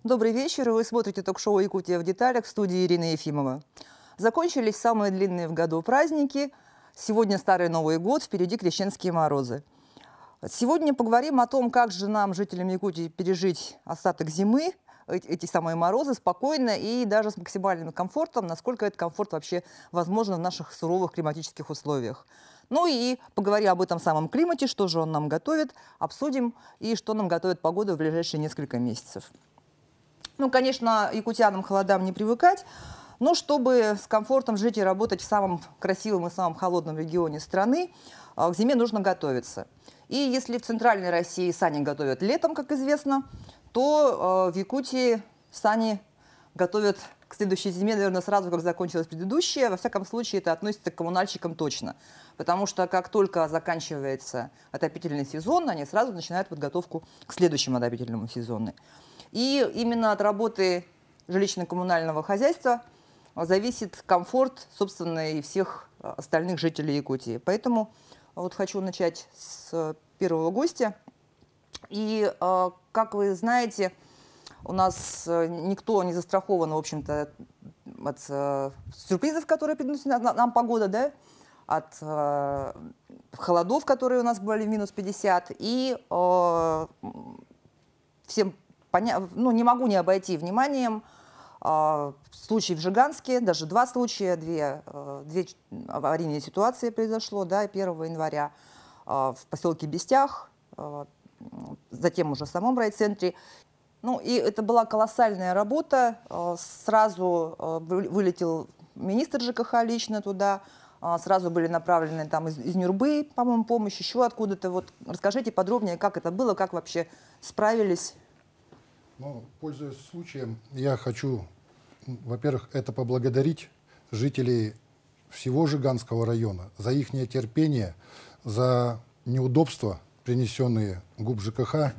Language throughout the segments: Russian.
Добрый вечер. Вы смотрите ток-шоу «Якутия в деталях» в студии Ирина Ефимова. Закончились самые длинные в году праздники. Сегодня Старый Новый год, впереди крещенские морозы. Сегодня поговорим о том, как же нам, жителям Якутии, пережить остаток зимы, эти самые морозы, спокойно и даже с максимальным комфортом, насколько этот комфорт вообще возможен в наших суровых климатических условиях. Ну и поговорим об этом самом климате, что же он нам готовит, обсудим и что нам готовит погода в ближайшие несколько месяцев. Ну, конечно, якутянам холодам не привыкать, но чтобы с комфортом жить и работать в самом красивом и самом холодном регионе страны, к зиме нужно готовиться. И если в центральной России сани готовят летом, как известно, то в Якутии сани готовят к следующей зиме, наверное, сразу, как закончилась предыдущая. Во всяком случае, это относится к коммунальщикам точно. Потому что как только заканчивается отопительный сезон, они сразу начинают подготовку к следующему отопительному сезону. И именно от работы жилищно-коммунального хозяйства зависит комфорт, собственно, и всех остальных жителей Якутии. Поэтому вот хочу начать с первого гостя. И, как вы знаете, у нас никто не застрахован, в общем-то, от сюрпризов, которые приносит нам погода, да? От холодов, которые у нас были в минус 50. И всем не могу не обойти вниманием случай в Жиганске, даже два случая, две аварийные ситуации произошло, да, 1 января в поселке Бестях, затем уже в самом райцентре. Ну, и это была колоссальная работа. Сразу вылетел министр ЖКХ лично туда, сразу были направлены там из Нюрбы, по-моему, помощь, еще откуда-то. Вот расскажите подробнее, как это было, как вообще справились. Ну, пользуясь случаем, я хочу, во-первых, это поблагодарить жителей всего Жиганского района за их терпение, за неудобства, принесенные ГУП ЖКХ.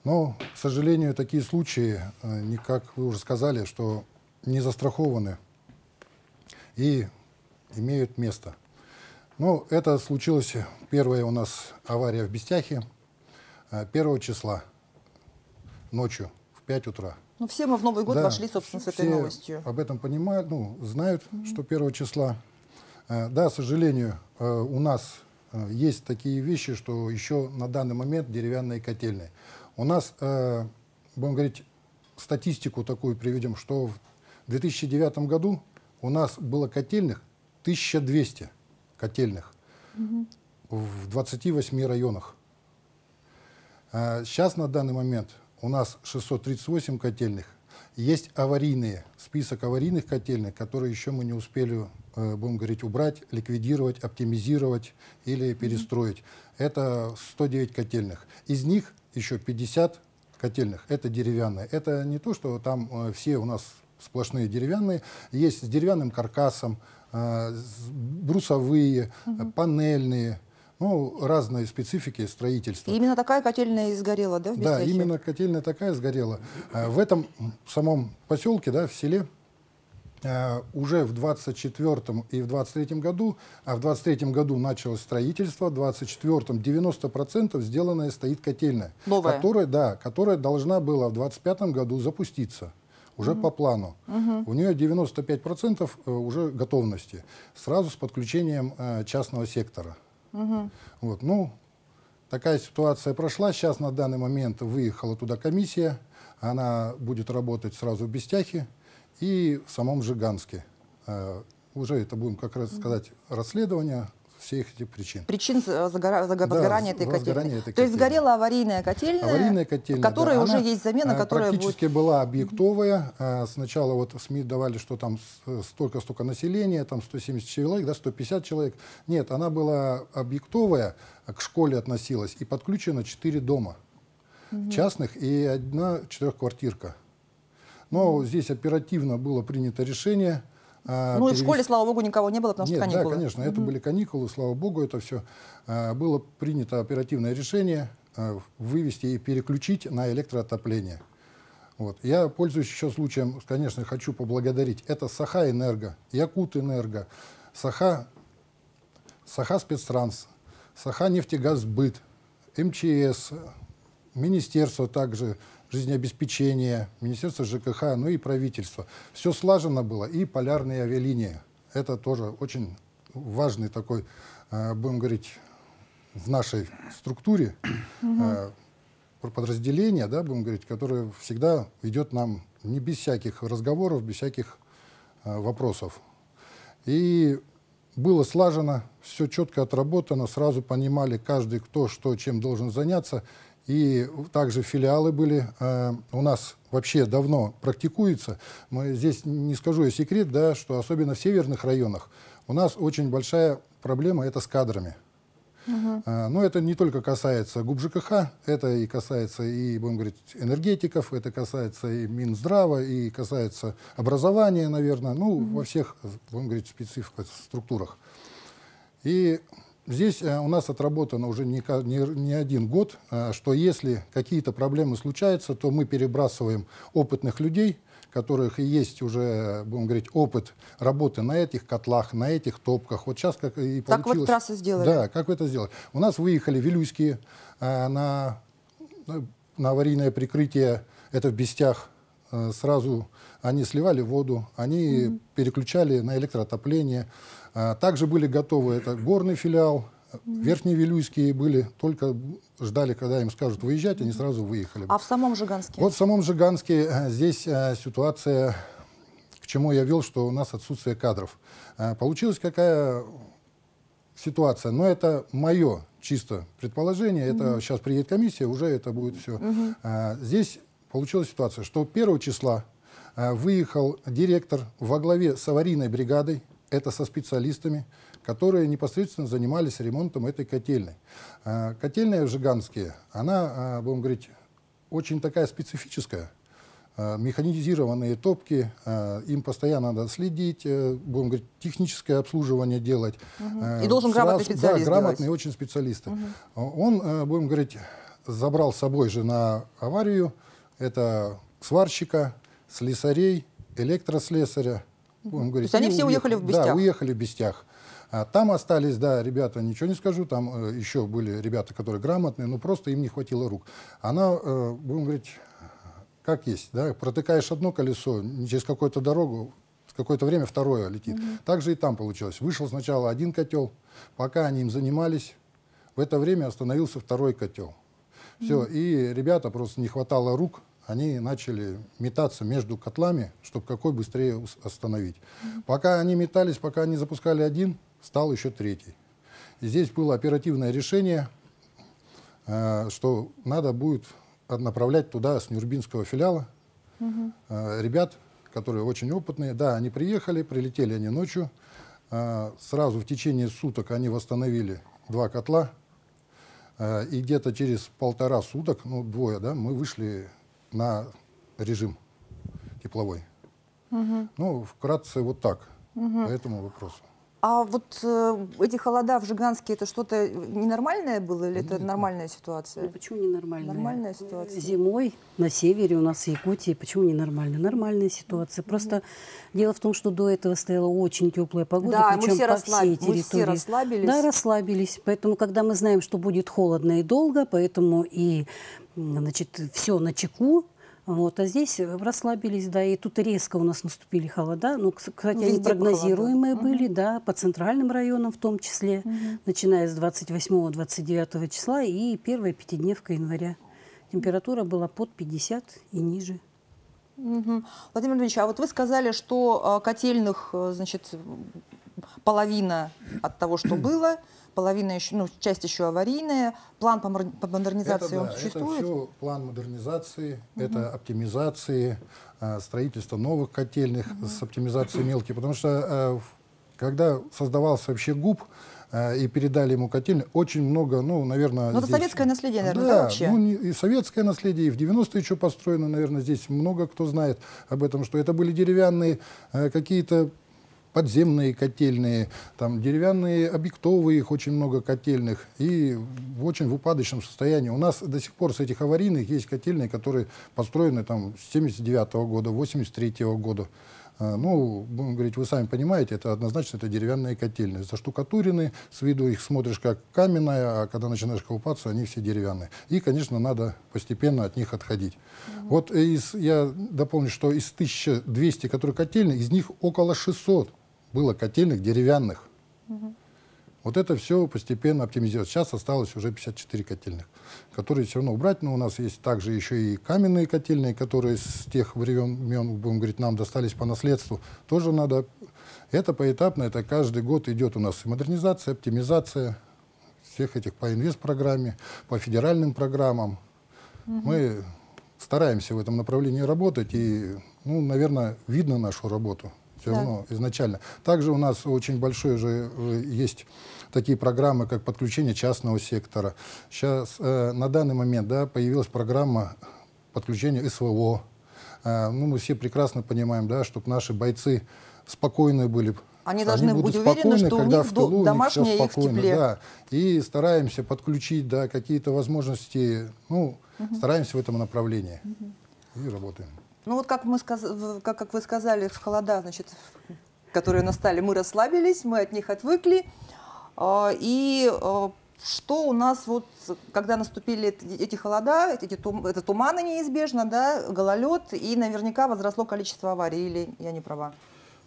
Но, к сожалению, такие случаи, как вы уже сказали, что не застрахованы и имеют место. Но это случилось, первая у нас авария в Бестяхе 1 числа. Ночью, в 5 утра. Ну, все мы в Новый год вошли, собственно, с этой новостью. Об этом понимают, знают, что 1 числа. Да, к сожалению, у нас есть такие вещи, что еще на данный момент деревянные котельные. У нас, будем говорить, статистику такую приведем, что в 2009 году у нас было котельных 1200 котельных в 28 районах. Сейчас на данный момент у нас 638 котельных. Есть аварийные, список аварийных котельных, которые еще мы не успели, будем говорить, убрать, ликвидировать, оптимизировать или перестроить. Это 109 котельных. Из них еще 50 котельных. Это деревянные. Это не то, что там все у нас сплошные деревянные. Есть с деревянным каркасом, брусовые, панельные. Ну, разные специфики строительства. И именно такая котельная и сгорела, да, в Бестяхе? Да, именно котельная такая сгорела. В этом самом поселке, да, в селе, уже в 24-м и в 23-м году, а в 23-м году началось строительство, в 24-м 90% сделанная стоит котельная. Новая? Которая должна была в 25-м году запуститься. Уже по плану. У нее 95% уже готовности. Сразу с подключением частного сектора. Вот, ну, такая ситуация прошла. Сейчас на данный момент выехала туда комиссия. Она будет работать сразу в Бестяхе и в самом Жиганске. Уже это будем как раз сказать расследование всех этих причин. Причин возгорания этой котельной. То есть сгорела аварийная котельная, аварийная котельная, которой уже есть замена, которая практически была объектовая. Сначала вот СМИ давали, что там столько-столько населения, там 170 человек, да, 150 человек. Нет, она была объектовая, к школе относилась, и подключено 4 дома частных и 1 четырехквартирка. Но здесь оперативно было принято решение. Ну и в школе, слава богу, никого не было, потому что каникулы. Да, конечно, это были каникулы, слава богу, это все. Было принято оперативное решение вывести и переключить на электроотопление. Вот. Я, пользуюсь еще случаем, конечно, хочу поблагодарить. Это Саха-Энерго, Якут-Энерго, Саха-Спецтранс, Саха-Нефтегазбыт, МЧС, Министерство также жизнеобеспечения, Министерство ЖКХ, ну и правительство. Все слажено было, и полярные авиалинии. Это тоже очень важный такой, будем говорить, в нашей структуре подразделение, да, будем говорить, которое всегда ведет нам не без всяких разговоров, без всяких вопросов. И было слажено, все четко отработано, сразу понимали каждый, кто что, чем должен заняться. И также филиалы были. У нас вообще давно практикуется. Здесь не скажу я секрет, да, что особенно в северных районах у нас очень большая проблема это с кадрами. Но это не только касается ГУП ЖКХ, это и касается и, будем говорить, энергетиков, это касается и Минздрава, и касается образования, наверное, ну, во всех, будем говорить, спецификах, структурах. И здесь у нас отработано уже не один год, что если какие-то проблемы случаются, то мы перебрасываем опытных людей, которых и есть уже, будем говорить, опыт работы на этих котлах, на этих топках. Вот сейчас как и получилось. Так вот трассы сделали. Да, как вы это сделали. У нас выехали вилюйские на аварийное прикрытие, это в Бестях. Сразу они сливали воду, они переключали на электроотопление. Также были готовы, это горный филиал, верхние вилюйские были, только ждали, когда им скажут выезжать, они сразу выехали. А в самом Жиганске? Вот в самом Жиганске здесь ситуация, к чему я вел, что у нас отсутствие кадров. Получилась какая ситуация, но это мое чисто предположение, это сейчас приедет комиссия, уже это будет все. Здесь получилась ситуация, что 1 числа выехал директор во главе с аварийной бригадой, это со специалистами, которые непосредственно занимались ремонтом этой котельной. Котельная в Жиганске, она, будем говорить, очень такая специфическая. Механизированные топки, им постоянно надо следить, будем говорить, техническое обслуживание делать. И должен грамотный специалист. Да, грамотный очень специалист. Он, будем говорить, забрал с собой же на аварию, это сварщика, слесарей, электрослесаря. Говорить, то есть они все уехали в Бестях? Да, уехали в Бестях. Там остались, да, ребята, ничего не скажу, там еще были ребята, которые грамотные, но просто им не хватило рук. Она, будем говорить, как есть, да, протыкаешь одно колесо, через какую-то дорогу, в какое-то время второе летит. Так же и там получилось. Вышел сначала один котел, пока они им занимались, в это время остановился второй котел. Все, и ребята просто не хватало рук, они начали метаться между котлами, чтобы какой быстрее остановить. Пока они метались, пока они запускали один, стал еще третий. И здесь было оперативное решение, что надо будет направлять туда с Нюрбинского филиала ребят, которые очень опытные. Да, они приехали, прилетели они ночью. Сразу в течение суток они восстановили 2 котла. И где-то через 1,5 суток, ну, двое, да, мы вышли на режим тепловой. Ну, вкратце вот так по этому вопросу. А вот эти холода в Жиганске, это что-то ненормальное было или это нормальная ситуация? Ну, почему ненормальная? Нормальная ситуация. Зимой на севере у нас в Якутии, почему ненормальная? Нормальная ситуация. Просто дело в том, что до этого стояла очень теплая погода, да, причем по всей территории. Мы все расслабились. Да, расслабились. Поэтому, когда мы знаем, что будет холодно и долго, поэтому и, значит, все на чеку. Вот, а здесь расслабились, да, и тут резко у нас наступили холода. Ну, кстати, они прогнозируемые были, да, по центральным районам в том числе, начиная с 28-29 числа и первая пятидневка января. Температура была под 50 и ниже. Владимир Владимирович, а вот вы сказали, что котельных, значит, половина от того, что было, половина еще, ну, часть еще аварийная. План по модернизации он существует? Это все план модернизации, это оптимизации, строительство новых котельных с оптимизацией мелких. Потому что когда создавался вообще ГУП и передали ему котельную, очень много, ну, наверное... Но это советское наследие, наверное, да, вообще? Ну, и советское наследие, и в 90-е еще построено, наверное, здесь много кто знает об этом, что это были деревянные какие-то подземные котельные, там деревянные объектовые, их очень много котельных, и очень в упадочном состоянии. У нас до сих пор с этих аварийных есть котельные, которые построены там с 79-го года, 83-го года. Ну, будем говорить, вы сами понимаете, это однозначно это деревянные котельные. Заштукатурены, с виду их смотришь как каменная, а когда начинаешь колупаться, они все деревянные. И, конечно, надо постепенно от них отходить. Вот я дополню, что из 1200, которые котельных, из них около 600 было котельных деревянных. Вот это все постепенно оптимизировать. Сейчас осталось уже 54 котельных, которые все равно убрать. Но у нас есть также еще и каменные котельные, которые с тех времен, будем говорить, нам достались по наследству. Тоже надо. Это поэтапно, это каждый год идет у нас и модернизация, оптимизация всех этих по инвестпрограмме, по федеральным программам. Мы стараемся в этом направлении работать, и, ну, наверное, видно нашу работу. Все равно изначально. Также у нас очень большой же есть такие программы, как подключение частного сектора. Сейчас на данный момент появилась программа подключения СВО. Ну, мы все прекрасно понимаем, чтобы наши бойцы спокойны были. Они должны быть уверены, что у них домашнее и в тепле. Да. И стараемся подключить какие-то возможности, ну, стараемся в этом направлении. И работаем. Ну вот как вы сказали, в холода, значит, которые настали, мы расслабились, мы от них отвыкли. И что у нас, вот, когда наступили эти холода, это туманы неизбежно, гололед, и наверняка возросло количество аварий, или я не права?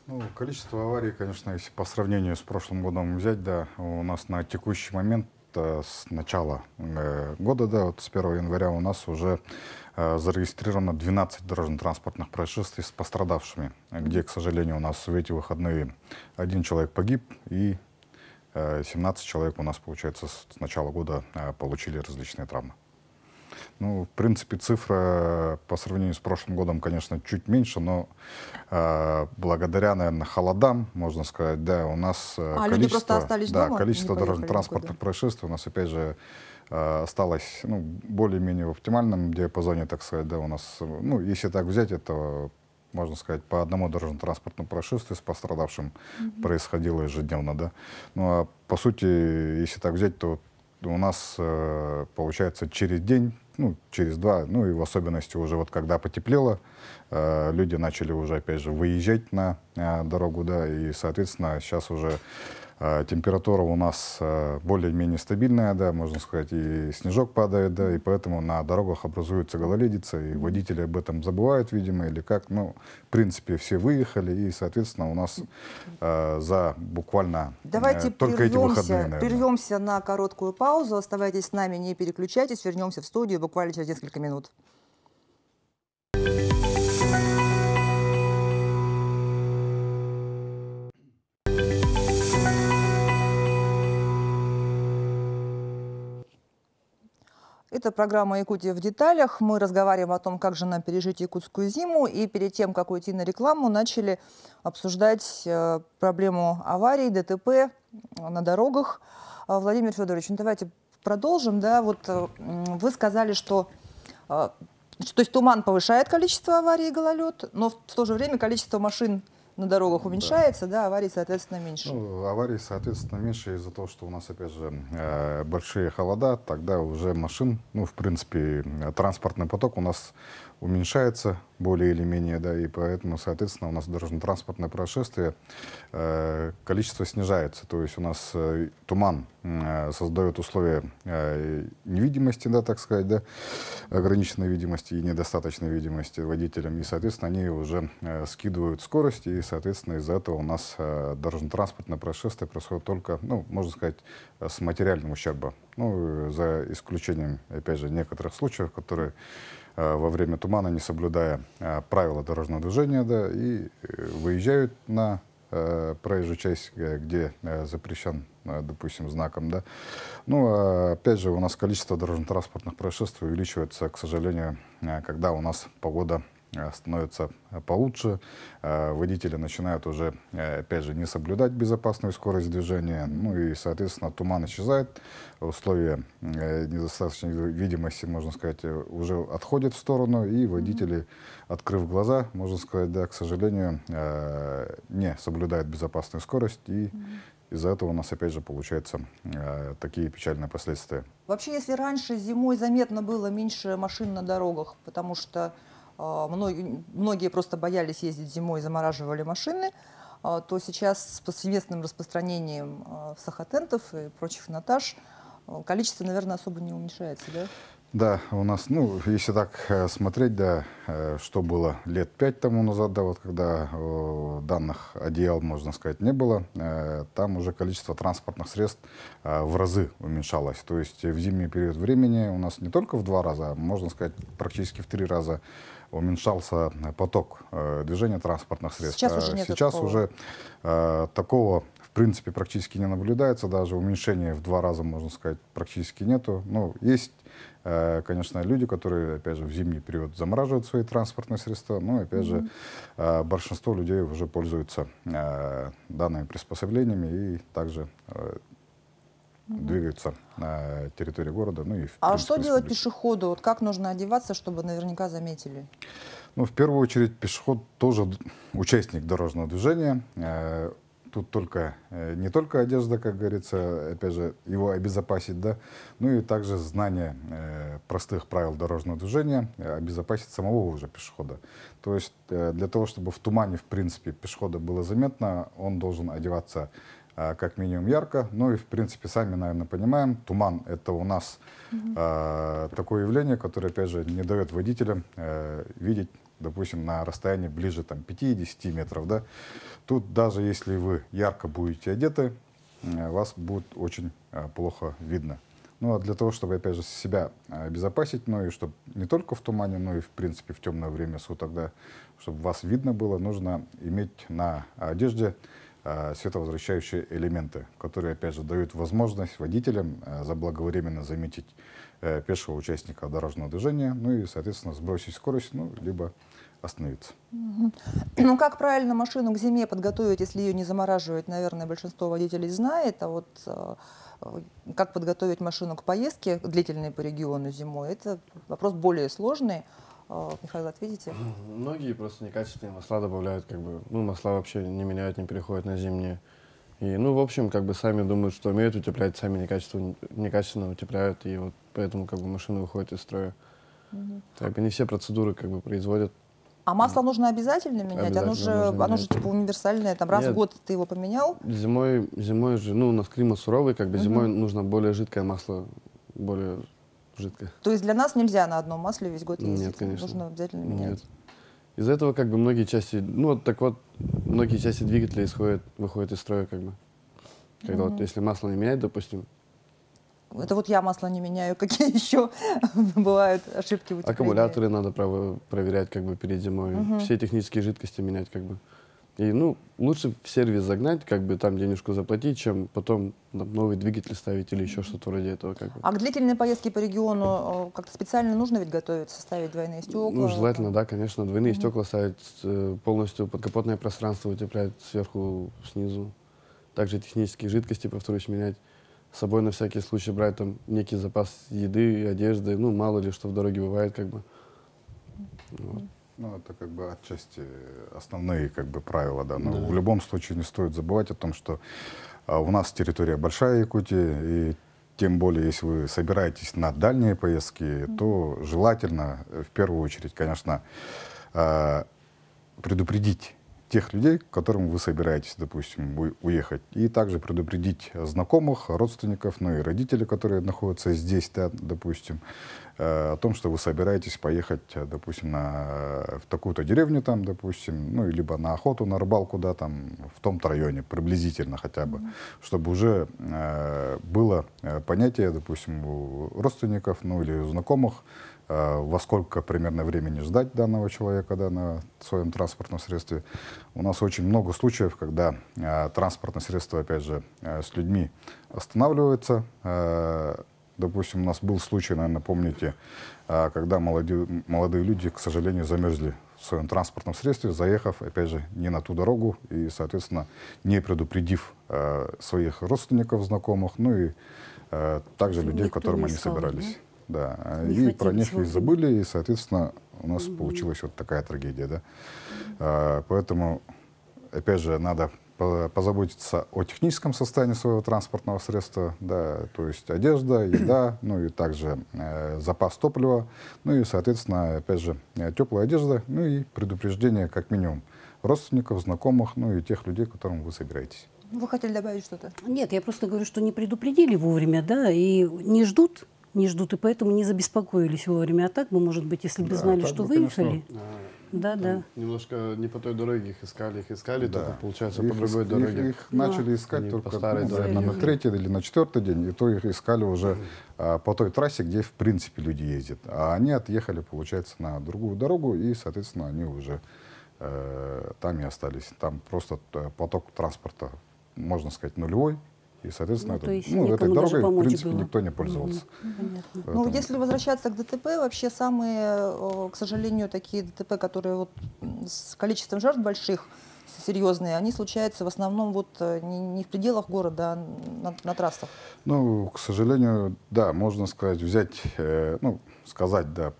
Ну, количество аварий, конечно, если по сравнению с прошлым годом взять, у нас на текущий момент с начала года, вот с 1 января у нас уже зарегистрировано 12 дорожно-транспортных происшествий с пострадавшими, где, к сожалению, у нас в эти выходные 1 человек погиб и 17 человек у нас, получается, с начала года получили различные травмы. Ну, в принципе, цифра по сравнению с прошлым годом, конечно, чуть меньше, но благодаря, наверное, холодам, можно сказать, у нас люди просто остались дома? Количество дорожно-транспортных происшествий у нас, опять же, осталось, ну, более-менее в оптимальном диапазоне, так сказать, у нас, ну, если так взять, это, можно сказать, по одному дорожно-транспортному происшествию с пострадавшим происходило ежедневно, Ну, а по сути, если так взять, то у нас, получается, через день, ну, через два, ну, и в особенности уже вот когда потеплело, люди начали уже, опять же, выезжать на дорогу, и, соответственно, сейчас уже температура у нас более-менее стабильная, можно сказать, и снежок падает, и поэтому на дорогах образуется гололедица, и водители об этом забывают, видимо, или как. Ну, в принципе, все выехали, и, соответственно, у нас за буквально только эти выходные, наверное. Прервемся на короткую паузу, оставайтесь с нами, не переключайтесь, вернемся в студию буквально через несколько минут. Это программа «Якутия в деталях». Мы разговариваем о том, как же нам пережить якутскую зиму. И перед тем, как уйти на рекламу, начали обсуждать проблему аварий, ДТП на дорогах. Владимир Федорович, ну давайте продолжим. Вот вы сказали, что то есть туман повышает количество аварий и гололед, но в то же время количество машин на дорогах уменьшается, аварий, соответственно, меньше. Ну, аварий, соответственно, меньше из-за того, что у нас, опять же, большие холода, тогда уже машин, ну, в принципе, транспортный поток у нас уменьшается более или менее, и поэтому, соответственно, у нас дорожно-транспортное происшествие, количество снижается, то есть у нас туман создает условия невидимости, так сказать, ограниченной видимости и недостаточной видимости водителям, и, соответственно, они уже скидывают скорость, и, соответственно, из-за этого у нас дорожно-транспортное происшествие происходит только, ну, можно сказать, с материальным ущербом, ну, за исключением, опять же, некоторых случаев, которые во время тумана, не соблюдая правила дорожного движения, и выезжают на проезжую часть, где запрещен, допустим, знаком, Ну, а опять же, у нас количество дорожно-транспортных происшествий увеличивается, к сожалению, когда у нас погода становится получше, водители начинают уже, опять же, не соблюдать безопасную скорость движения, ну и, соответственно, туман исчезает, условия недостаточной видимости, можно сказать, уже отходят в сторону, и водители, открыв глаза, можно сказать, к сожалению, не соблюдают безопасную скорость, и из-за этого у нас, опять же, получаются такие печальные последствия. Вообще, если раньше зимой заметно было меньше машин на дорогах, потому что многие просто боялись ездить зимой, замораживали машины, то сейчас с повсеместным распространением сахатентов и прочих натаж количество, наверное, особо не уменьшается, да? Да, у нас, ну, если так смотреть, да, что было лет 5 тому назад, да, вот когда данных одеял, можно сказать, не было, там уже количество транспортных средств в разы уменьшалось. То есть в зимний период времени у нас не только в 2 раза, а, можно сказать, практически в 3 раза уменьшался поток движения транспортных средств. Сейчас уже нет Сейчас такого. уже такого в принципе практически не наблюдается, даже уменьшения в 2 раза, можно сказать, практически нету. Ну, есть, конечно, люди, которые, опять же, в зимний период замораживают свои транспортные средства, но, опять же, большинство людей уже пользуются данными приспособлениями и также двигаются на территории города. Ну, и, в А принципе, что делать республики. пешеходу? Вот как нужно одеваться, чтобы наверняка заметили? Ну, в первую очередь, пешеход тоже участник дорожного движения. Тут только, не только одежда, как говорится, опять же, его обезопасить, да, ну и также знание простых правил дорожного движения обезопасить самого уже пешехода. То есть для того, чтобы в тумане, в принципе, пешехода было заметно, он должен одеваться как минимум ярко. Ну и, в принципе, сами, наверное, понимаем, туман — это у нас такое явление, которое, опять же, не дает водителям видеть, допустим, на расстоянии ближе там, 5-10 метров. Да? Тут даже если вы ярко будете одеты, вас будет очень плохо видно. Ну а для того, чтобы, опять же, себя обезопасить, ну и чтобы не только в тумане, но и, в принципе, в темное время суток, да, чтобы вас видно было, нужно иметь на одежде световозвращающие элементы, которые, опять же, дают возможность водителям заблаговременно заметить пешего участника дорожного движения, ну и, соответственно, сбросить скорость, ну, либо остановиться. Ну, как правильно машину к зиме подготовить, если ее не замораживать, наверное, большинство водителей знает. А вот как подготовить машину к поездке, длительной по региону зимой, это вопрос более сложный. Михаил, ответите? Многие просто некачественные масла добавляют, как бы, ну, масла вообще не меняют, не переходят на зимние. И, ну, в общем, как бы сами думают, что умеют утеплять, сами некачественно утепляют, и вот поэтому, как бы, машина выходит из строя. Как бы не все процедуры, как бы, производят. А масло нужно обязательно менять? Обязательно нужно Оно же менять. типа универсальное, там раз Нет. в год ты его поменял? Зимой же, ну, у нас климат суровый, как бы, зимой нужно более жидкое масло, более жидкое. То есть для нас нельзя на одном масле весь год ездить? Нет, конечно. Нужно обязательно менять? Нет. Из-за этого, как бы, многие части, ну, вот так вот, многие части двигателя выходят из строя, как бы. Когда вот, если масло не менять, допустим, Это вот я масло не меняю. Какие еще бывают ошибки в утеплении? аккумуляторы надо проверять, как бы, перед зимой, все технические жидкости менять, как бы. И, ну, лучше в сервис загнать, как бы, там денежку заплатить, чем потом там, новый двигатель ставить или еще что-то вроде этого, как бы. А к длительной поездке по региону как-то специально нужно ведь готовиться, ставить двойные стекла? Ну, желательно, да, конечно, двойные стекла ставить, полностью подкапотное пространство утеплять сверху, снизу. Также технические жидкости, повторюсь, менять. С собой на всякий случай брать там некий запас еды, одежды, ну, мало ли что в дороге бывает, как бы. Вот. Ну, это как бы отчасти основные как бы правила, да. Но в любом случае не стоит забывать о том, что у нас территория большая Якутии, и тем более, если вы собираетесь на дальние поездки, то желательно в первую очередь, конечно, предупредить тех людей, к которым вы собираетесь, допустим, уехать. И также предупредить знакомых, родственников, ну и родителей, которые находятся здесь, да, допустим, о том, что вы собираетесь поехать, допустим, в такую-то деревню, там, допустим, ну, либо на охоту, на рыбалку, да, там, в том-то районе, приблизительно хотя бы, чтобы уже было понятие, допустим, у родственников, ну, или у знакомых, во сколько примерно времени ждать данного человека, да, на своем транспортном средстве. У нас очень много случаев, когда транспортное средство, опять же, с людьми останавливается. Допустим, у нас был случай, наверное, помните, когда молодые люди, к сожалению, замерзли в своем транспортном средстве, заехав, опять же, не на ту дорогу и, соответственно, не предупредив своих родственников, знакомых, ну и также людей, к которым они собирались. Да, и про них и забыли, и, соответственно, у нас получилась вот такая трагедия, да. Поэтому, опять же, надо позаботиться о техническом состоянии своего транспортного средства, да, то есть одежда, еда, ну и также запас топлива, ну и, соответственно, опять же, теплая одежда, ну и предупреждение как минимум родственников, знакомых, ну и тех людей, к которым вы собираетесь. Вы хотели добавить что-то? Нет, я просто говорю, что не предупредили вовремя, да, и не ждут, и поэтому не забеспокоились вовремя. А так бы, может быть, если бы Да, знали, так что бы, выехали. конечно, Да. Немножко не по той дороге их искали, Да. только, получается, Их по другой ис- дороге. Их начали искать Они только по старой дороге наверное, на ехали. третий или на четвертый день, и то их искали уже по той трассе, где в принципе люди ездят. А они отъехали, получается, на другую дорогу, и, соответственно, они уже там и остались. Там просто поток транспорта, можно сказать, нулевой. И, соответственно, Ну, то есть этой некому даже дорогой, в помочь принципе, было. никто не пользовался. Понятно. Ну, Поэтому- если возвращаться к ДТП, вообще самые, к сожалению, такие ДТП, которые вот с количеством жертв больших, серьезные, они случаются в основном вот не в пределах города, а на трассах. Ну, к сожалению, да, можно сказать, сказать, да,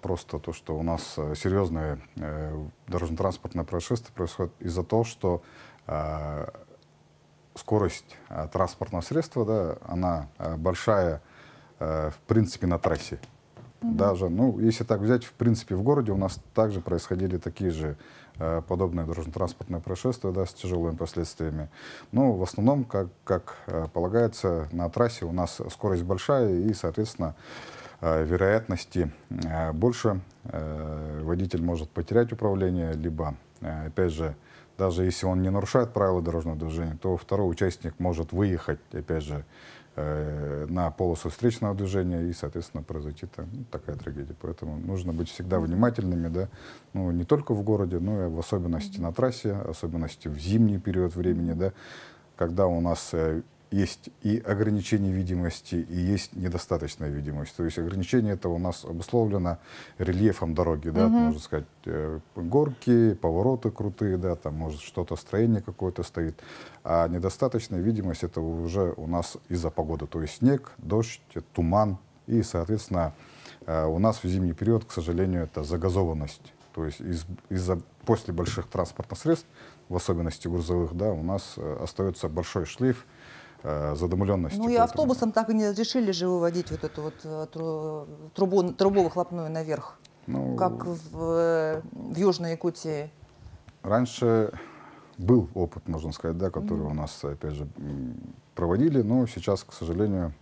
просто то, что у нас серьезное дорожно-транспортное происшествие происходит из-за того, что скорость транспортного средства, да, она большая, в принципе, на трассе. Даже, ну, если так взять, в принципе, в городе у нас также происходили такие же подобные дорожно-транспортные происшествия, да, с тяжелыми последствиями. Но в основном, как полагается, на трассе у нас скорость большая и, соответственно, вероятности больше. Водитель может потерять управление, либо, опять же, даже если он не нарушает правила дорожного движения, то второй участник может выехать, опять же, на полосу встречного движения, и, соответственно, произойти такая трагедия. Поэтому нужно быть всегда внимательными, да, ну, не только в городе, но и в особенности на трассе, особенности в зимний период времени, да, когда у нас есть и ограничение видимости, и есть недостаточная видимость. То есть ограничение это у нас обусловлено рельефом дороги, да, можно сказать, горки, повороты крутые, да, там может что-то, строение какое-то стоит. А недостаточная видимость это уже у нас из-за погоды. То есть снег, дождь, туман. И, соответственно, у нас в зимний период, к сожалению, это загазованность. То есть после больших транспортных средств, в особенности грузовых, да, у нас остается большой шлейф задымленности. Ну и автобусом так и не решили же выводить вот эту вот трубу выхлопную наверх, Ну, как в Южной Якутии. Раньше был опыт, можно сказать, да, который у нас, опять же, проводили, но сейчас, к сожалению,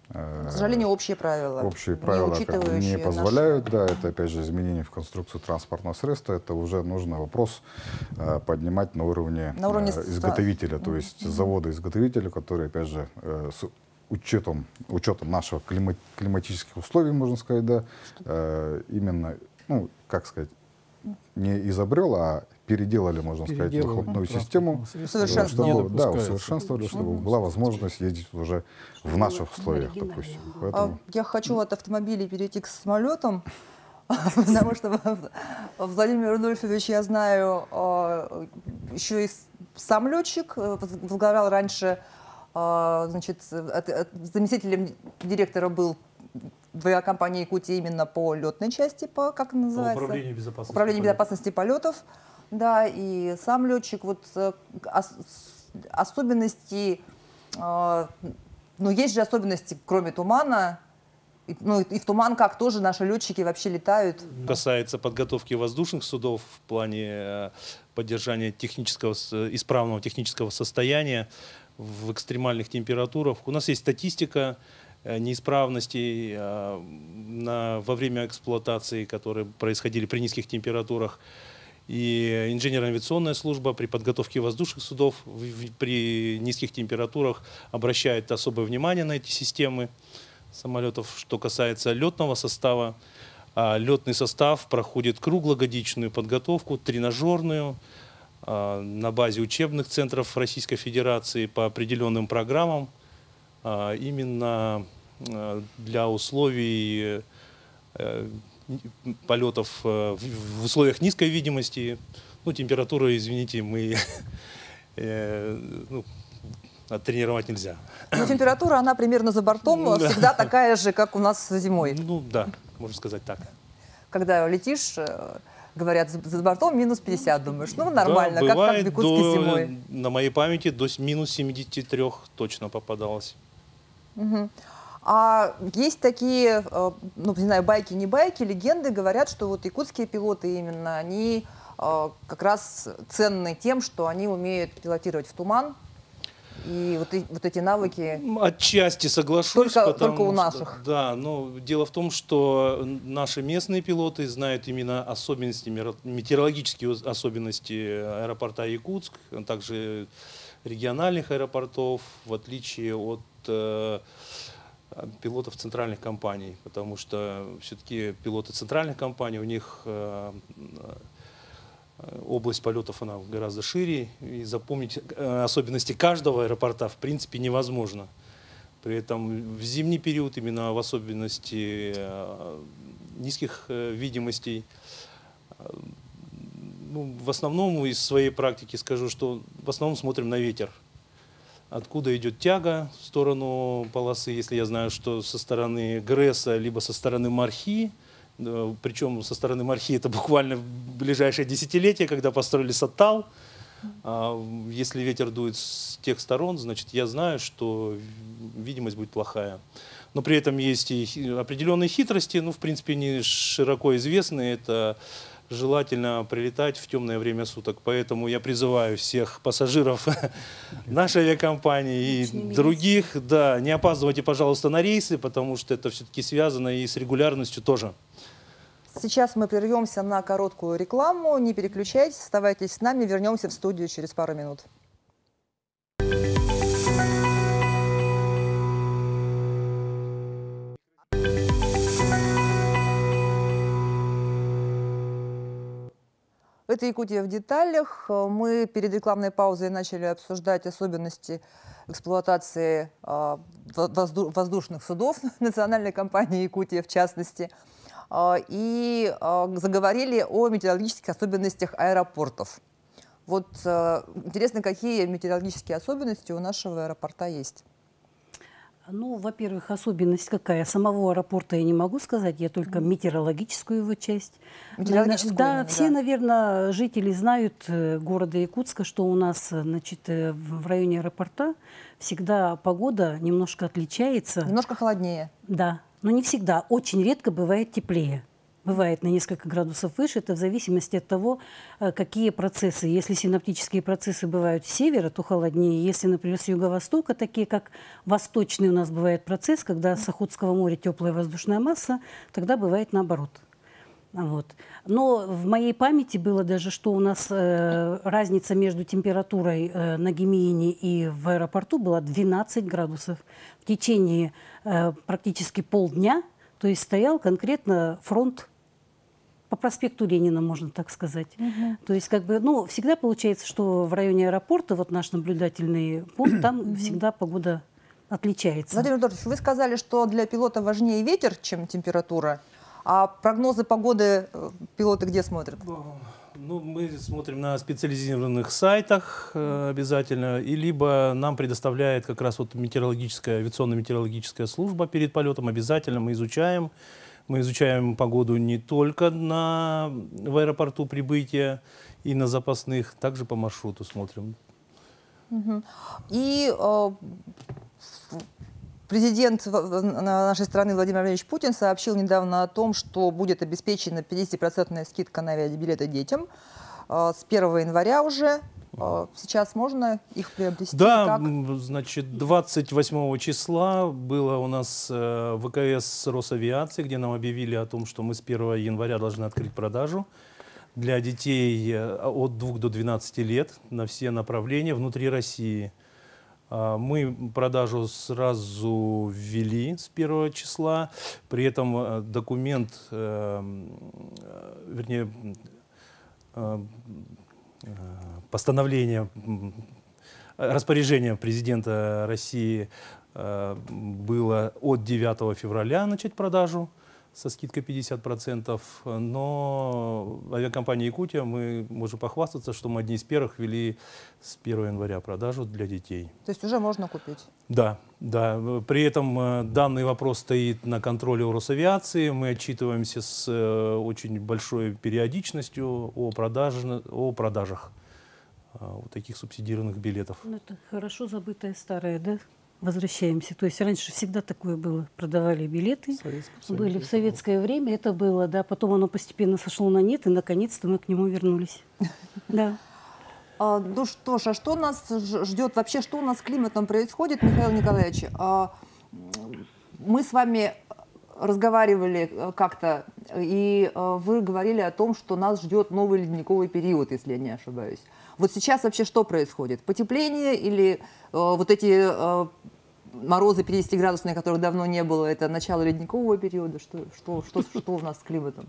общие правила. общие правила как бы не учитывающие позволяют. Да, это, опять же, изменение в конструкцию транспортного средства. Это уже нужно вопрос поднимать на уровне изготовителя, то есть завода-изготовителя, который, опять же, с учетом нашего климатических условий, можно сказать, да, именно, ну, как сказать, не изобрел, а переделали, можно сказать, выхлопную систему, усовершенствовали, чтобы была возможность ездить уже в наших условиях, допустим. Поэтому... Я хочу от автомобилей перейти к самолетам, потому что Владимир Рудольфович, я знаю, еще и сам летчик, возглавлял раньше, значит, заместителем директора был в авиакомпании «Якутия» именно по летной части, как называется? Управление безопасности полетов. Да, и сам летчик, вот особенности, ну, есть же особенности, кроме тумана, ну, и в туман как тоже наши летчики вообще летают. Касается подготовки воздушных судов в плане поддержания исправного технического состояния в экстремальных температурах. У нас есть статистика неисправностей во время эксплуатации, которые происходили при низких температурах. И инженерно-авиационная служба при подготовке воздушных судов при низких температурах обращает особое внимание на эти системы самолетов. Что касается летного состава, летный состав проходит круглогодичную подготовку, тренажерную, на базе учебных центров Российской Федерации по определенным программам, именно для условий полетов в условиях низкой видимости. Ну, температуру, извините, мы оттренировать нельзя. Но температура, она примерно за бортом всегда такая же, как у нас зимой. Ну да, можно сказать так. Когда летишь, говорят, за бортом минус 50. Думаешь, ну нормально, Да, как бывает в Якутске зимой. на моей памяти до минус 73 точно попадалось. А есть такие, ну, не знаю, байки, не байки, легенды, говорят, что вот якутские пилоты именно, они как раз ценны тем, что они умеют пилотировать в туман. И вот эти навыки... Отчасти соглашусь. Только у наших. Да, но дело в том, что наши местные пилоты знают именно особенности, метеорологические особенности аэропорта Якутск, а также региональных аэропортов, в отличие от пилотов центральных компаний, потому что все-таки пилоты центральных компаний, у них область полетов она гораздо шире, и запомнить особенности каждого аэропорта в принципе невозможно. При этом в зимний период, именно в особенности низких видимостей, ну, в основном из своей практики скажу, что в основном смотрим на ветер. Откуда идет тяга в сторону полосы, если я знаю, что со стороны ГРЭСа, либо со стороны Мархи, причем со стороны Мархи это буквально в ближайшее десятилетие, когда построили Саттал. Если ветер дует с тех сторон, значит я знаю, что видимость будет плохая. Но при этом есть и определенные хитрости, ну в принципе не широко известны, это желательно прилетать в темное время суток. Поэтому я призываю всех пассажиров нашей авиакомпании и других, да, не опаздывайте, пожалуйста, на рейсы, потому что это все-таки связано и с регулярностью тоже. Сейчас мы прервемся на короткую рекламу. Не переключайтесь, оставайтесь с нами. Вернемся в студию через пару минут. Это «Якутия в деталях». Мы перед рекламной паузой начали обсуждать особенности эксплуатации воздушных судов национальной компании «Якутия» в частности. И заговорили о метеорологических особенностях аэропортов. Вот интересно, какие метеорологические особенности у нашего аэропорта есть? Ну, во-первых, особенность какая? Самого аэропорта я не могу сказать, я только метеорологическую его часть. Метеорологическую, да, все, наверное, жители знают города Якутска, что у нас, значит, в районе аэропорта всегда погода немножко отличается. Немножко холоднее. Да, но не всегда. Очень редко бывает теплее. Бывает на несколько градусов выше, это в зависимости от того, какие процессы. Если синаптические процессы бывают с севера, то холоднее. Если, например, с юго-востока, такие как восточный у нас бывает процесс, когда с Охотского моря теплая воздушная масса, тогда бывает наоборот. Вот. Но в моей памяти было даже, что у нас разница между температурой на Гемиине и в аэропорту была 12 градусов. В течение практически полдня, то есть стоял конкретно фронт по проспекту Ленина, можно так сказать. То есть, как бы, ну, всегда получается, что в районе аэропорта, вот наш наблюдательный пункт, там всегда погода отличается. Владимир Эдуардович, вы сказали, что для пилота важнее ветер, чем температура. А прогнозы погоды пилоты где смотрят? Ну, мы смотрим на специализированных сайтах обязательно, и либо нам предоставляет как раз вот авиационно-метеорологическая служба перед полетом. Обязательно мы изучаем. Мы изучаем погоду не только в аэропорту прибытия и на запасных, также по маршруту смотрим. И президент нашей страны Владимир Владимирович Путин сообщил недавно о том, что будет обеспечена 50% скидка на авиабилеты детям с 1 января уже. Сейчас можно их приобрести? Да, как? Значит, 28 числа было у нас ВКС Росавиации, где нам объявили о том, что мы с 1 января должны открыть продажу для детей от 2 до 12 лет на все направления внутри России. Мы продажу сразу ввели с 1 числа, при этом документ, вернее, постановление, распоряжение президента России было от 9 февраля начать продажу со скидкой 50%. Но авиакомпания «Якутия», мы можем похвастаться, что мы одни из первых ввели с 1 января продажу для детей. То есть уже можно купить? Да, да. При этом данный вопрос стоит на контроле у Росавиации. Мы отчитываемся с очень большой периодичностью о продажах вот таких субсидированных билетов. Ну, это хорошо забытое старое, да? Возвращаемся. То есть раньше всегда такое было. Продавали билеты. Были в советское время, это было, да. Потом оно постепенно сошло на нет, и наконец-то мы к нему вернулись. Да. Ну что ж, а что нас ждет вообще, что у нас с климатом происходит, Михаил Николаевич? Мы с вами разговаривали как-то, и вы говорили о том, что нас ждет новый ледниковый период, если я не ошибаюсь. Вот сейчас вообще что происходит? Потепление или вот эти морозы 50-градусные, которых давно не было, это начало ледникового периода? Что у нас с климатом?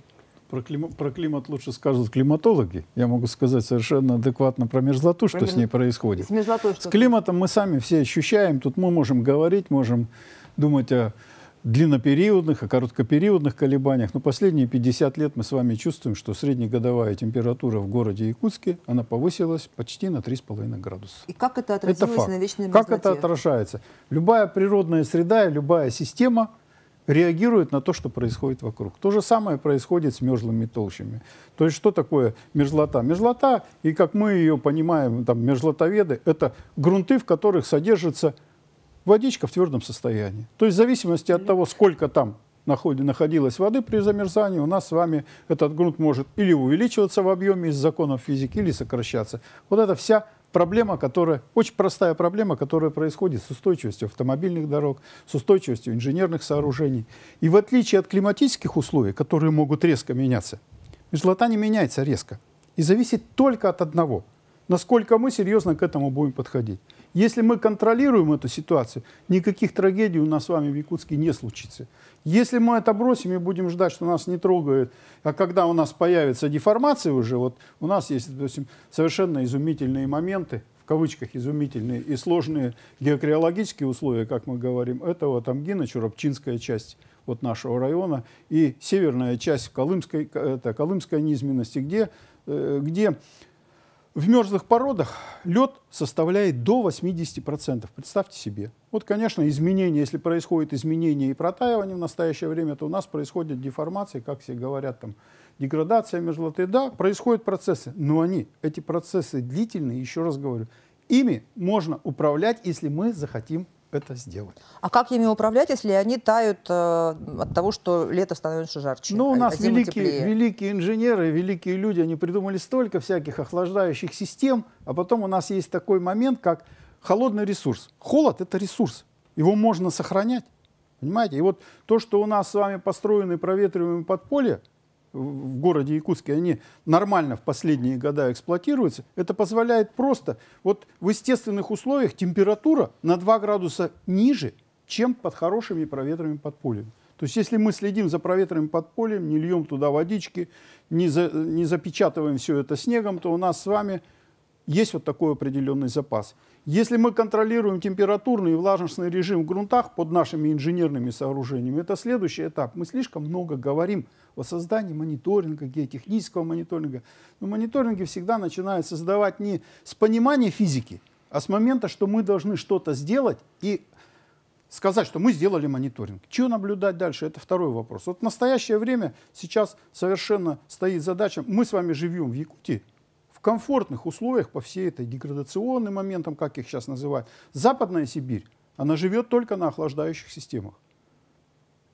Про климат лучше скажут климатологи. Я могу сказать совершенно адекватно про мерзлоту, что с ней происходит. С климатом мы сами все ощущаем. Тут мы можем говорить, можем думать о длиннопериодных, о короткопериодных колебаниях. Но последние 50 лет мы с вами чувствуем, что среднегодовая температура в городе Якутске, она повысилась почти на 3,5 градуса. И как это отразилось на вечной мерзлоте? Как это отражается? Любая природная среда, любая система реагирует на то, что происходит вокруг. То же самое происходит с мерзлыми толщами. То есть что такое мерзлота? Мерзлота, и как мы ее понимаем, там, мерзлотоведы, это грунты, в которых содержится водичка в твердом состоянии. То есть в зависимости от того, сколько там находилось воды при замерзании, у нас с вами этот грунт может или увеличиваться в объеме из законов физики, или сокращаться. Вот это вся проблема, очень простая проблема, которая происходит с устойчивостью автомобильных дорог, с устойчивостью инженерных сооружений. И в отличие от климатических условий, которые могут резко меняться, мерзлота не меняется резко. И зависит только от одного, насколько мы серьезно к этому будем подходить. Если мы контролируем эту ситуацию, никаких трагедий у нас с вами в Якутске не случится. Если мы это бросим и будем ждать, что нас не трогает, а когда у нас появится деформация уже, вот у нас есть, допустим, совершенно изумительные моменты, в кавычках изумительные и сложные геокриологические условия, как мы говорим, это вот Амгина, Чурапчинская часть вот нашего района и северная часть Колымской низменности, где в мерзлых породах лед составляет до 80%. Представьте себе. Вот, конечно, изменения, если происходит изменение и протаивание в настоящее время, то у нас происходят деформации, как все говорят, там, деградация мерзлоты. Да, происходят процессы, но эти процессы длительные, еще раз говорю, ими можно управлять, если мы захотим это сделать. А как ими управлять, если они тают от того, что лето становится жарче? Ну, у нас великие инженеры, великие люди, они придумали столько всяких охлаждающих систем, а потом у нас есть такой момент, как холодный ресурс. Холод — это ресурс, его можно сохранять, понимаете? И вот то, что у нас с вами построены проветриваемые подполья в городе Якутске, они нормально в последние годы эксплуатируются, это позволяет просто, вот в естественных условиях температура на 2 градуса ниже, чем под хорошими проветриваемыми подпольями. То есть если мы следим за проветриваемым подпольем, не льем туда водички, не запечатываем все это снегом, то у нас с вами есть вот такой определенный запас. Если мы контролируем температурный и влажностный режим в грунтах под нашими инженерными сооружениями, это следующий этап. Мы слишком много говорим о создании мониторинга, геотехнического мониторинга. Но мониторинги всегда начинают создавать не с понимания физики, а с момента, что мы должны что-то сделать и сказать, что мы сделали мониторинг. Чего наблюдать дальше? Это второй вопрос. Вот в настоящее время сейчас совершенно стоит задача. Мы с вами живем в Якутии, в комфортных условиях по всей этой деградационным моментам, как их сейчас называют. Западная Сибирь, она живет только на охлаждающих системах.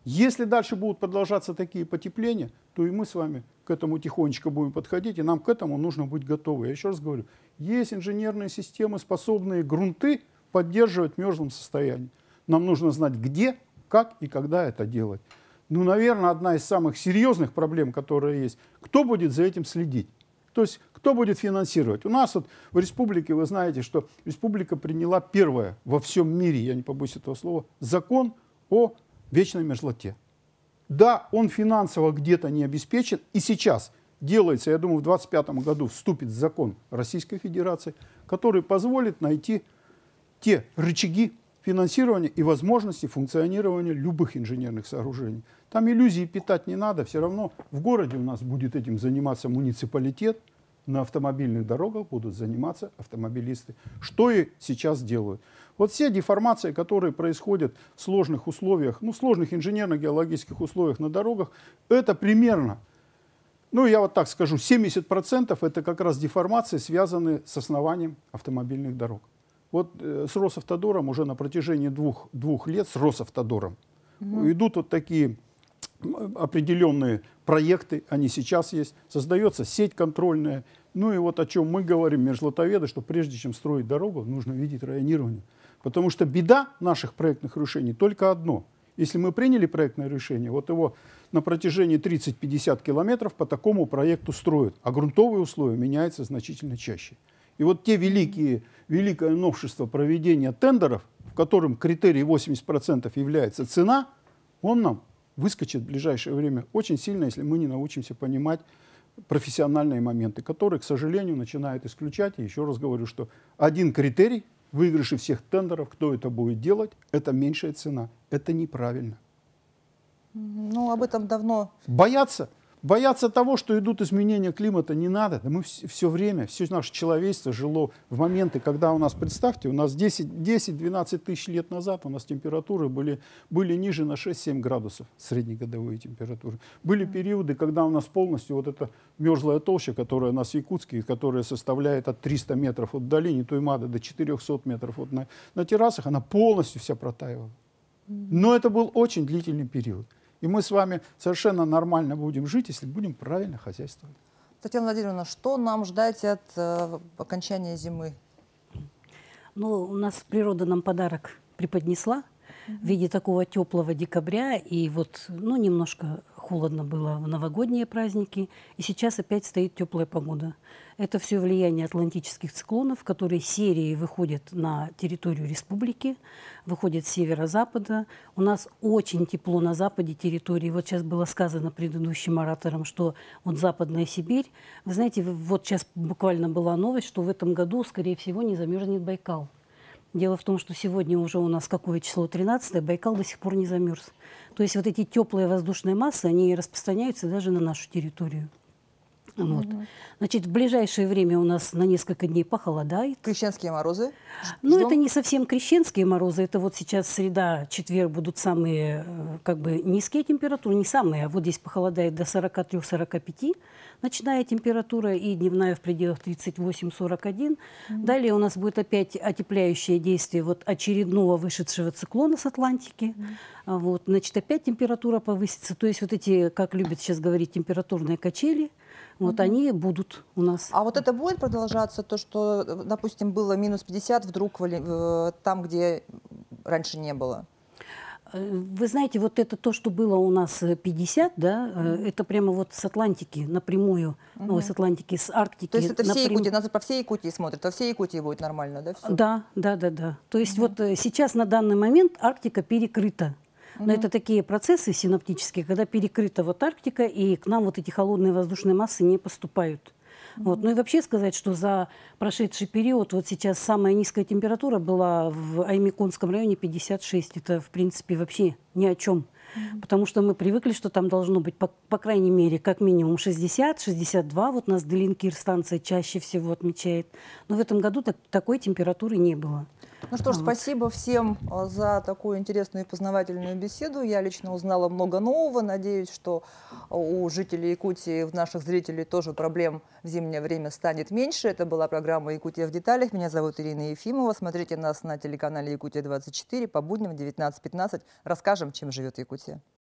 Если дальше будут продолжаться такие потепления, то и мы с вами к этому тихонечко будем подходить, и нам к этому нужно быть готовы. Я еще раз говорю, есть инженерные системы, способные грунты поддерживать в мерзлом состоянии. Нам нужно знать, где, как и когда это делать. Ну, наверное, одна из самых серьезных проблем, которая есть, кто будет за этим следить? То есть, кто будет финансировать? У нас вот в республике, вы знаете, что республика приняла первое во всем мире, я не побоюсь этого слова, закон о вечной мерзлоте. Да, он финансово где-то не обеспечен, и сейчас делается, я думаю, в 2025 году вступит закон Российской Федерации, который позволит найти те рычаги финансирования и возможности функционирования любых инженерных сооружений. Там иллюзии питать не надо, все равно в городе у нас будет этим заниматься муниципалитет, на автомобильных дорогах будут заниматься автомобилисты. Что и сейчас делают. Вот все деформации, которые происходят в сложных условиях, ну, сложных инженерно-геологических условиях на дорогах, это примерно, ну, я вот так скажу, 70% это как раз деформации, связанные с основанием автомобильных дорог. Вот с Росавтодором уже на протяжении двух лет, с Росавтодором, идут вот такие определенные проекты, они сейчас есть, создается сеть контрольная. Ну и вот о чем мы говорим, межлотоведы, что прежде чем строить дорогу, нужно видеть районирование. Потому что беда наших проектных решений только одно. Если мы приняли проектное решение, вот его на протяжении 30-50 километров по такому проекту строят, а грунтовые условия меняются значительно чаще. И вот те великое новшество проведения тендеров, в котором критерий 80% является цена, он нам выскочит в ближайшее время очень сильно, если мы не научимся понимать профессиональные моменты, которые, к сожалению, начинают исключать. И еще раз говорю, что один критерий выигрыши всех тендеров, кто это будет делать, это меньшая цена. Это неправильно. Ну, об этом давно... Бояться того, что идут изменения климата, не надо. Да мы все время, все наше человечество жило в моменты, когда у нас, представьте, у нас 10-12 тысяч лет назад у нас температуры были ниже на 6-7 градусов, среднегодовые температуры. Были периоды, когда у нас полностью вот эта мерзлая толща, которая у нас в Якутске, которая составляет от 300 метров от долины Туймада до 400 метров вот на террасах, она полностью вся протаивала. Но это был очень длительный период. И мы с вами совершенно нормально будем жить, если будем правильно хозяйствовать. Татьяна Владимировна, что нам ждать от окончания зимы? Ну, у нас природа нам подарок преподнесла в виде такого теплого декабря. И вот, ну, немножко холодно было в новогодние праздники. И сейчас опять стоит теплая погода. Это все влияние атлантических циклонов, которые серией выходят на территорию республики, выходят с северо-запада. У нас очень тепло на западе территории. Вот сейчас было сказано предыдущим оратором, что вот Западная Сибирь. Вы знаете, вот сейчас буквально была новость, что в этом году, скорее всего, не замерзнет Байкал. Дело в том, что сегодня уже у нас какое число? 13-е, Байкал до сих пор не замерз. То есть вот эти теплые воздушные массы, они распространяются даже на нашу территорию. Вот. Значит, в ближайшее время у нас на несколько дней похолодает. Крещенские морозы? Ну, это не совсем крещенские морозы. Это вот сейчас среда, четверг будут самые как бы низкие температуры. Не самые, а вот здесь похолодает до 43-45. Ночная температура и дневная в пределах 38-41. Далее у нас будет опять отепляющее действие вот очередного вышедшего циклона с Атлантики. Вот. Значит, опять температура повысится. То есть вот эти, как любят сейчас говорить, температурные качели, вот они будут у нас. А вот это будет продолжаться, то, что, допустим, было минус 50 вдруг там, где раньше не было? Вы знаете, вот это то, что было у нас 50, да, это прямо вот с Атлантики напрямую, ну, с Атлантики, с Арктики. То есть это все Якутии, нас по всей Якутии смотрят, во всей Якутии будет нормально, да? Все? Да. То есть вот сейчас на данный момент Арктика перекрыта. Но это такие процессы синаптические, когда перекрыта вот Арктика, и к нам вот эти холодные воздушные массы не поступают. Вот. Ну и вообще сказать, что за прошедший период, вот сейчас самая низкая температура была в Аймяконском районе 56. Это, в принципе, вообще ни о чем. Потому что мы привыкли, что там должно быть, по крайней мере, как минимум 60-62. Вот нас Делинкир-станция чаще всего отмечает. Но в этом году такой температуры не было. Ну что ж, спасибо всем за такую интересную и познавательную беседу. Я лично узнала много нового. Надеюсь, что у жителей Якутии, у наших зрителей тоже проблем в зимнее время станет меньше. Это была программа «Якутия в деталях». Меня зовут Ирина Ефимова. Смотрите нас на телеканале «Якутия-24» по будням в 19:15. Расскажем, чем живет Якутия.